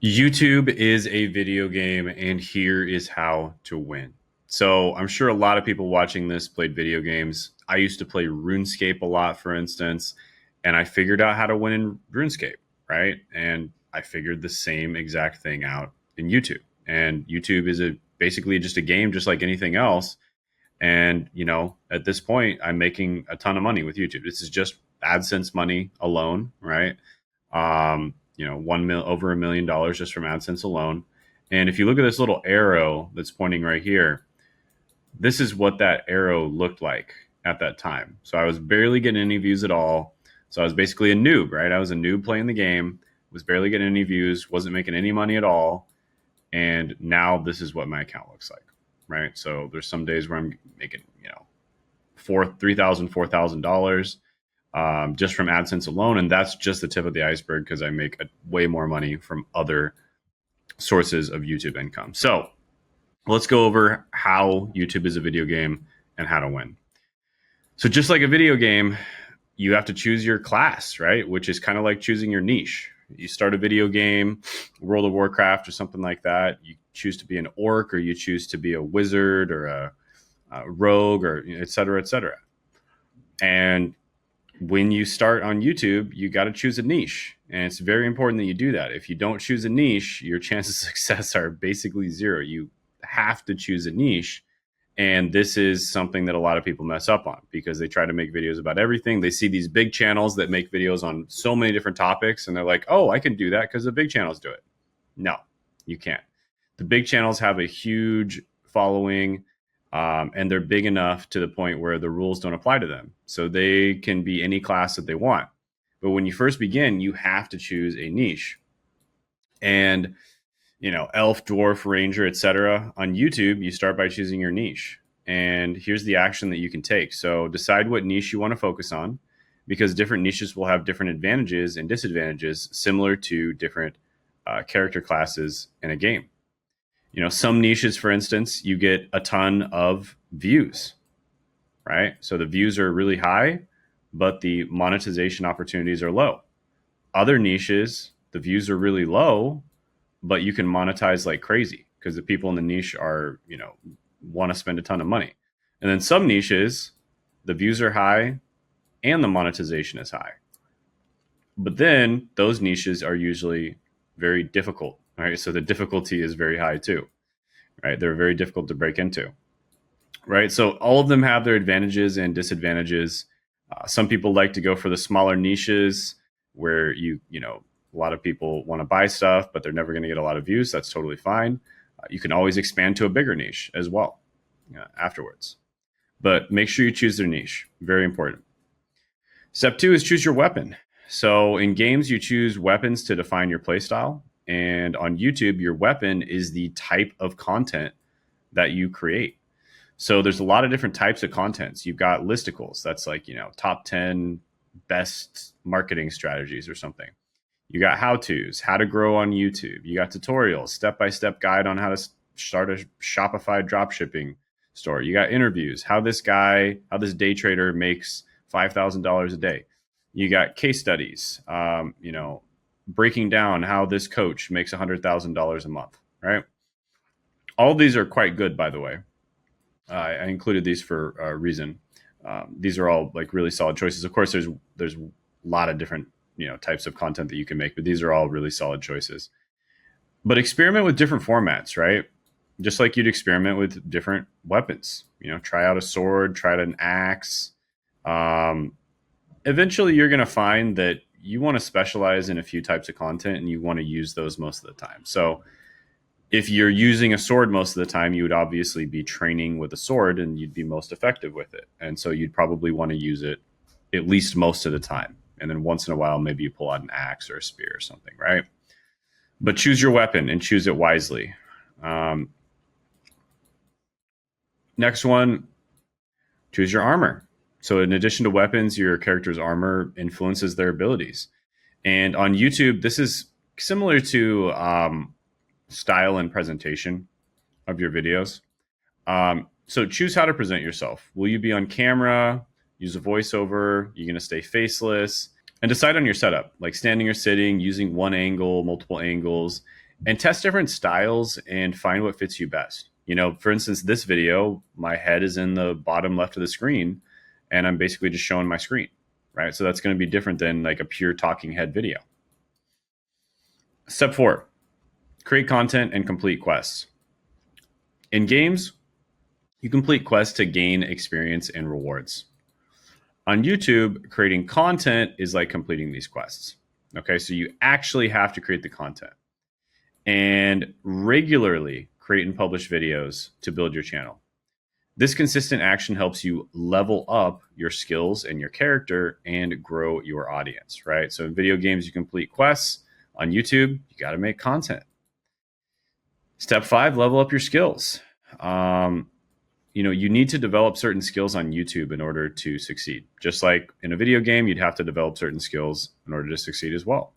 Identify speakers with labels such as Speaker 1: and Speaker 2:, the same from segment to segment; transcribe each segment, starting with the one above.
Speaker 1: YouTube is a video game, and here is how to win. So, I'm sure a lot of people watching this played video games. I used to play RuneScape a lot, for instance, and I figured out how to win in RuneScape, right? And I figured the same exact thing out in YouTube. And YouTube is basically just a game, just like anything else. And at this point, I'm making a ton of money with YouTube. This is just AdSense money alone, right? Over $1 million just from AdSense alone. And if you look at this little arrow that's pointing right here, this is what that arrow looked like at that time. So I was barely getting any views at all. So I was basically a noob, right? I was a noob playing the game, was barely getting any views, wasn't making any money at all. And now this is what my account looks like, right? So there's some days where I'm making, $3,000, $4,000 just from AdSense alone, and that's just the tip of the iceberg because I make way more money from other sources of YouTube income. So let's go over how YouTube is a video game and how to win. So just like a video game, you have to choose your class, right? Which is kind of like choosing your niche. You start a video game, World of Warcraft or something like that. You choose to be an orc, or you choose to be a wizard or a rogue, or et cetera, et cetera. And when you start on YouTube, you got to choose a niche. And it's very important that you do that. If you don't choose a niche, your chances of success are basically zero. You have to choose a niche. And this is something that a lot of people mess up on because they try to make videos about everything. They see these big channels that make videos on so many different topics, and they're like, oh, I can do that because the big channels do it. No, you can't. The big channels have a huge following, and they're big enough to the point where the rules don't apply to them. So they can be any class that they want. But when you first begin, you have to choose a niche. And elf, dwarf, ranger, etc. On YouTube, you start by choosing your niche. And here's the action that you can take. So decide what niche you want to focus on, because different niches will have different advantages and disadvantages similar to different character classes in a game. Some niches, for instance, you get a ton of views, right? So the views are really high, but the monetization opportunities are low. Other niches, the views are really low, but you can monetize like crazy because the people in the niche are, want to spend a ton of money. And then some niches, the views are high and the monetization is high. But then those niches are usually very difficult, right? So the difficulty is very high too, right? They're very difficult to break into, right? So all of them have their advantages and disadvantages. Some people like to go for the smaller niches where a lot of people want to buy stuff, but they're never going to get a lot of views. That's totally fine. You can always expand to a bigger niche as well afterwards. But make sure you choose their niche. Very important. Step 2 is choose your weapon. So in games, you choose weapons to define your playstyle. And on YouTube, your weapon is the type of content that you create. So there's a lot of different types of contents. You've got listicles. That's like, top 10 best marketing strategies or something. You got how-tos, how to grow on YouTube. You got tutorials, step-by-step guide on how to start a Shopify dropshipping store. You got interviews, how this day trader makes $5,000 a day. You got case studies, breaking down how this coach makes $100,000 a month, right? All of these are quite good, by the way. I included these for a reason. These are all like really solid choices. Of course, there's a lot of different types of content that you can make, but these are all really solid choices. But experiment with different formats, right? Just like you'd experiment with different weapons. Try out a sword, try out an axe. Eventually, you're going to find that you want to specialize in a few types of content, and you want to use those most of the time. So if you're using a sword most of the time, you would obviously be training with a sword and you'd be most effective with it. And so you'd probably want to use it at least most of the time. And then once in a while, maybe you pull out an axe or a spear or something, right? But choose your weapon and choose it wisely. Next one, choose your armor. So in addition to weapons, your character's armor influences their abilities. And on YouTube, this is similar to style and presentation of your videos. So choose how to present yourself. Will you be on camera? Use a voiceover? You're going to stay faceless? And decide on your setup, like standing or sitting, using one angle, multiple angles. and test different styles and find what fits you best. For instance, this video, my head is in the bottom left of the screen and I'm basically just showing my screen, right? So that's going to be different than like a pure talking head video. Step 4, create content and complete quests. In games, you complete quests to gain experience and rewards. On YouTube, creating content is like completing these quests. Okay, so you actually have to create the content and regularly create and publish videos to build your channel. This consistent action helps you level up your skills and your character and grow your audience, right? So in video games, you complete quests. On YouTube, you got to make content. Step 5, level up your skills. You need to develop certain skills on YouTube in order to succeed. Just like in a video game, you'd have to develop certain skills in order to succeed as well.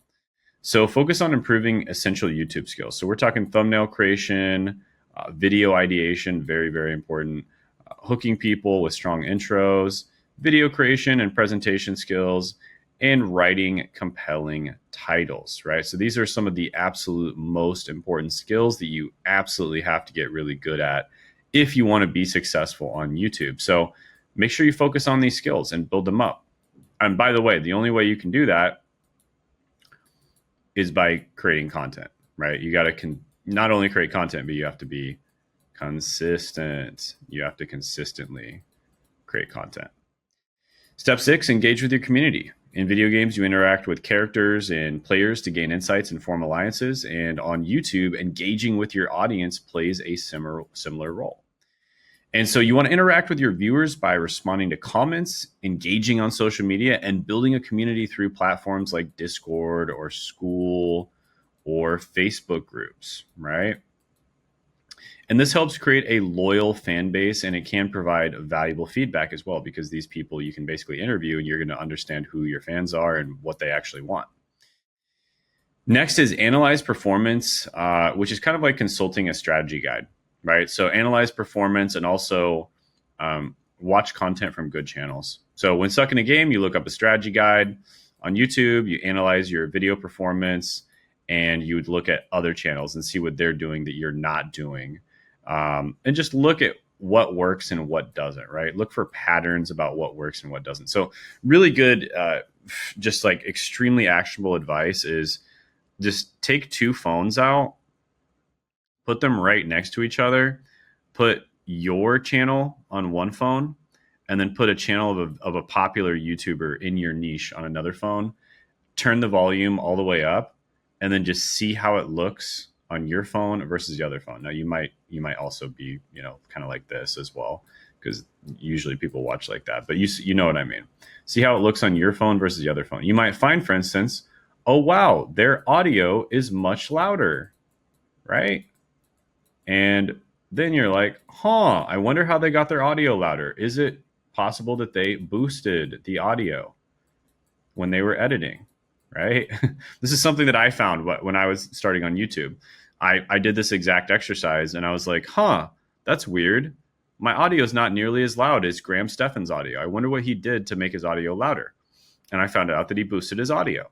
Speaker 1: So focus on improving essential YouTube skills. So we're talking thumbnail creation, video ideation, very, very important, hooking people with strong intros, video creation and presentation skills, and writing compelling titles, right? So these are some of the absolute most important skills that you absolutely have to get really good at if you want to be successful on YouTube. So make sure you focus on these skills and build them up. And by the way, the only way you can do that is by creating content, right? You got to not only create content, but you have to be consistent. You have to consistently create content. Step 6, engage with your community. In video games, you interact with characters and players to gain insights and form alliances. And on YouTube, engaging with your audience plays a similar role. And so you want to interact with your viewers by responding to comments, engaging on social media, and building a community through platforms like Discord or School or Facebook groups, right? And this helps create a loyal fan base, and it can provide valuable feedback as well, because these people you can basically interview and you're going to understand who your fans are and what they actually want. Next is analyze performance, which is kind of like consulting a strategy guide, right? So analyze performance and also watch content from good channels. So when stuck in a game, you look up a strategy guide. On YouTube, you analyze your video performance and you would look at other channels and see what they're doing that you're not doing. And just look at what works and what doesn't, right? Look for patterns about what works and what doesn't. So really good, just like extremely actionable advice is just take 2 phones out, put them right next to each other, put your channel on one phone, and then put a channel of a popular YouTuber in your niche on another phone, turn the volume all the way up, and then just see how it looks on your phone versus the other phone. Now you might also be, kind of like this as well, because usually people watch like that, but you know what I mean. See how it looks on your phone versus the other phone. You might find, for instance, oh wow, their audio is much louder, right? And then you're like, I wonder how they got their audio louder. Is it possible that they boosted the audio when they were editing, right? This is something that I found when I was starting on YouTube. I did this exact exercise and I was like, that's weird. My audio is not nearly as loud as Graham Stephan's audio. I wonder what he did to make his audio louder. And I found out that he boosted his audio.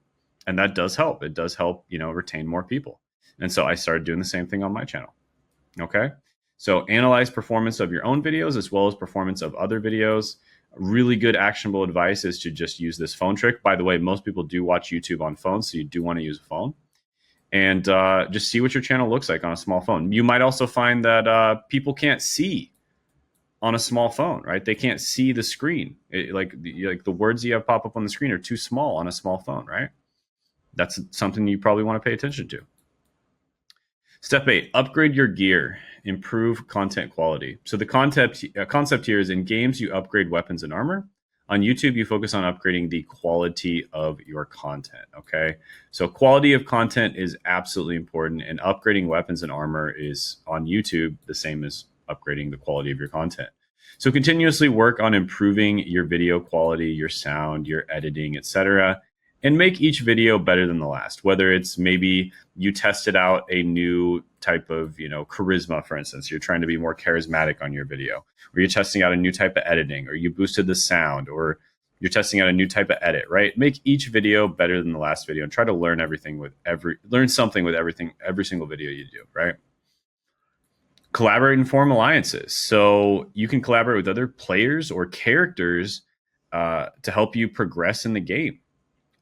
Speaker 1: And that does help. It does help, retain more people. And so I started doing the same thing on my channel. Okay. So analyze performance of your own videos as well as performance of other videos. Really good actionable advice is to just use this phone trick. By the way, most people do watch YouTube on phones, so you do want to use a phone. And just see what your channel looks like on a small phone. You might also find that people can't see on a small phone, right? They can't see the screen. Like the words you have pop up on the screen are too small on a small phone, right? That's something you probably want to pay attention to. Step 8, upgrade your gear, improve content quality. So the concept here is in games, you upgrade weapons and armor. On YouTube, you focus on upgrading the quality of your content, okay? So quality of content is absolutely important, and upgrading weapons and armor is, on YouTube, the same as upgrading the quality of your content. So continuously work on improving your video quality, your sound, your editing, etc., and make each video better than the last. Whether it's maybe you tested out a new type of, charisma, for instance, you're trying to be more charismatic on your video, or you're testing out a new type of editing, or you boosted the sound, or you're testing out a new type of edit, right? Make each video better than the last video and try to learn learn something with every single video you do, right? Collaborate and form alliances. So you can collaborate with other players or characters to help you progress in the game.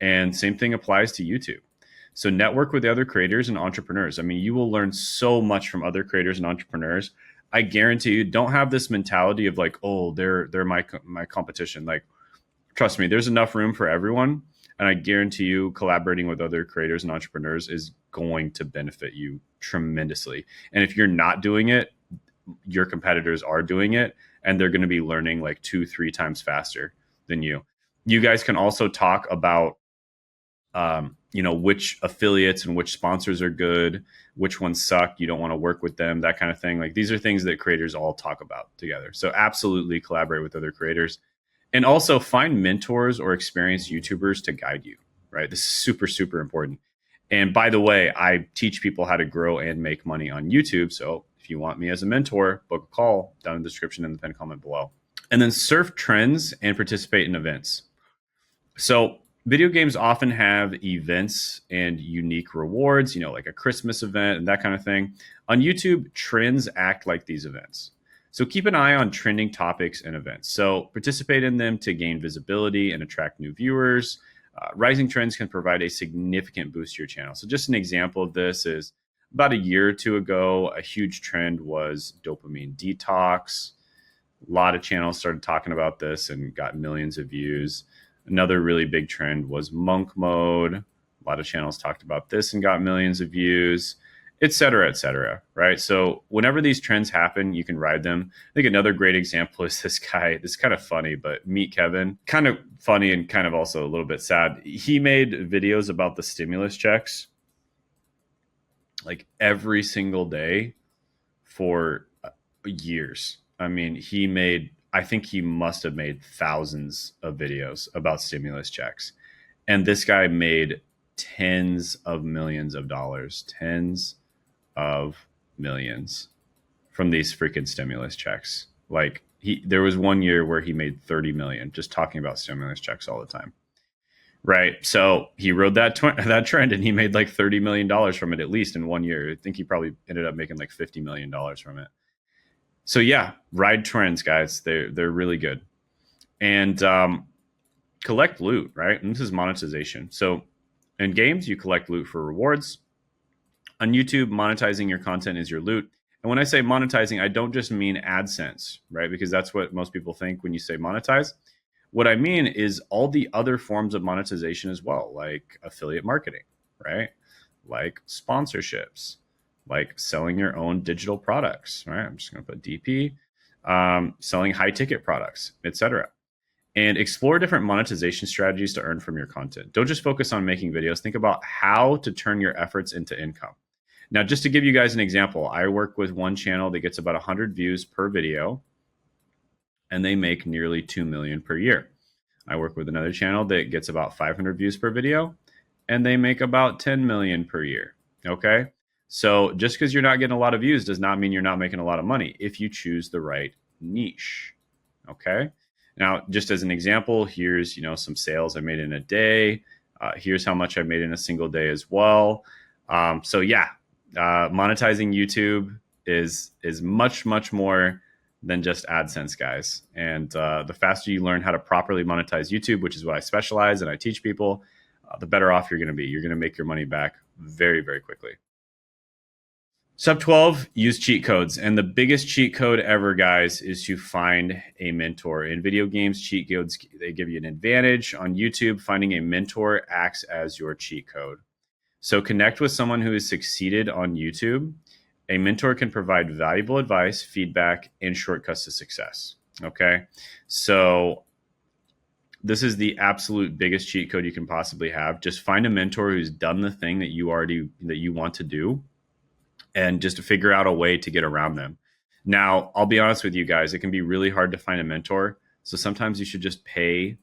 Speaker 1: And same thing applies to YouTube. So network with other creators and entrepreneurs. I mean, you will learn so much from other creators and entrepreneurs. I guarantee you, don't have this mentality of like, oh, they're my competition. Like, trust me, there's enough room for everyone. And I guarantee you, collaborating with other creators and entrepreneurs is going to benefit you tremendously. And if you're not doing it, your competitors are doing it, and they're going to be learning like 2-3 times faster than you. You guys can also talk about, which affiliates and which sponsors are good, which ones suck, you don't want to work with them, that kind of thing. Like, these are things that creators all talk about together. So absolutely collaborate with other creators. And also find mentors or experienced YouTubers to guide you, right? This is super, super important. And by the way, I teach people how to grow and make money on YouTube. So if you want me as a mentor, book a call down in the description in the pinned comment below. And then surf trends and participate in events. So video games often have events and unique rewards, like a Christmas event and that kind of thing. On YouTube, trends act like these events. So keep an eye on trending topics and events. So participate in them to gain visibility and attract new viewers. Rising trends can provide a significant boost to your channel. So just an example of this is about a year or two ago, a huge trend was dopamine detox. A lot of channels started talking about this and got millions of views. Another really big trend was monk mode. A lot of channels talked about this and got millions of views, et cetera, right? So whenever these trends happen, you can ride them. I think another great example is this guy. This is kind of funny, but Meet Kevin. Kind of funny and kind of also a little bit sad. He made videos about the stimulus checks like every single day for years. I mean, I think he must have made thousands of videos about stimulus checks. And this guy made tens of millions of dollars, tens of millions from these freaking stimulus checks. Like, there was one year where he made 30 million just talking about stimulus checks all the time. Right. So he rode that trend and he made like $30 million from it, at least in one year. I think he probably ended up making like $50 million from it. So yeah, ride trends, guys. They're really good. And collect loot, right? And this is monetization. So in games, you collect loot for rewards. On YouTube, monetizing your content is your loot. And when I say monetizing, I don't just mean AdSense, right? Because that's what most people think when you say monetize. What I mean is all the other forms of monetization as well, like affiliate marketing, right? Like sponsorships, like selling your own digital products, right? I'm just going to put DP, selling high ticket products, etc. And explore different monetization strategies to earn from your content. Don't just focus on making videos. Think about how to turn your efforts into income. Now, just to give you guys an example, I work with one channel that gets about 100 views per video, and they make nearly 2 million per year. I work with another channel that gets about 500 views per video, and they make about 10 million per year. Okay. So just because you're not getting a lot of views does not mean you're not making a lot of money if you choose the right niche. Okay. Now, just as an example, here's, some sales I made in a day. Here's how much I made in a single day as well. So yeah, monetizing YouTube is much, much more than just AdSense, guys. And the faster you learn how to properly monetize YouTube, which is what I specialize and I teach people, the better off you're going to be. You're going to make your money back very, very quickly. Step 12, use cheat codes. And the biggest cheat code ever, guys, is to find a mentor. In video games, cheat codes, they give you an advantage. On YouTube, finding a mentor acts as your cheat code. So connect with someone who has succeeded on YouTube. A mentor can provide valuable advice, feedback, and shortcuts to success. Okay. So this is the absolute biggest cheat code you can possibly have. Just find a mentor who's done the thing that you want to do, and just to figure out a way to get around them. Now, I'll be honest with you guys, it can be really hard to find a mentor. So sometimes you should just pay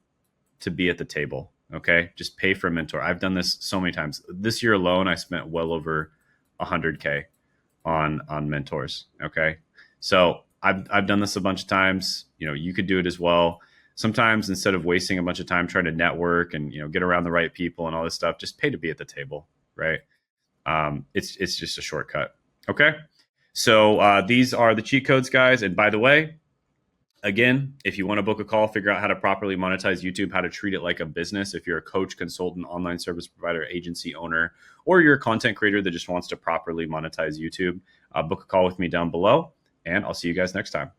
Speaker 1: to be at the table. Okay. Just pay for a mentor. I've done this so many times. This year alone, I spent well over 100K on mentors. Okay. So I've done this a bunch of times. You could do it as well. sometimes instead of wasting a bunch of time trying to network and get around the right people and all this stuff, just pay to be at the table, right? It's just a shortcut. Okay, so these are the cheat codes, guys. And by the way, again, if you want to book a call, figure out how to properly monetize YouTube, how to treat it like a business. If you're a coach, consultant, online service provider, agency owner, or you're a content creator that just wants to properly monetize YouTube, book a call with me down below, and I'll see you guys next time.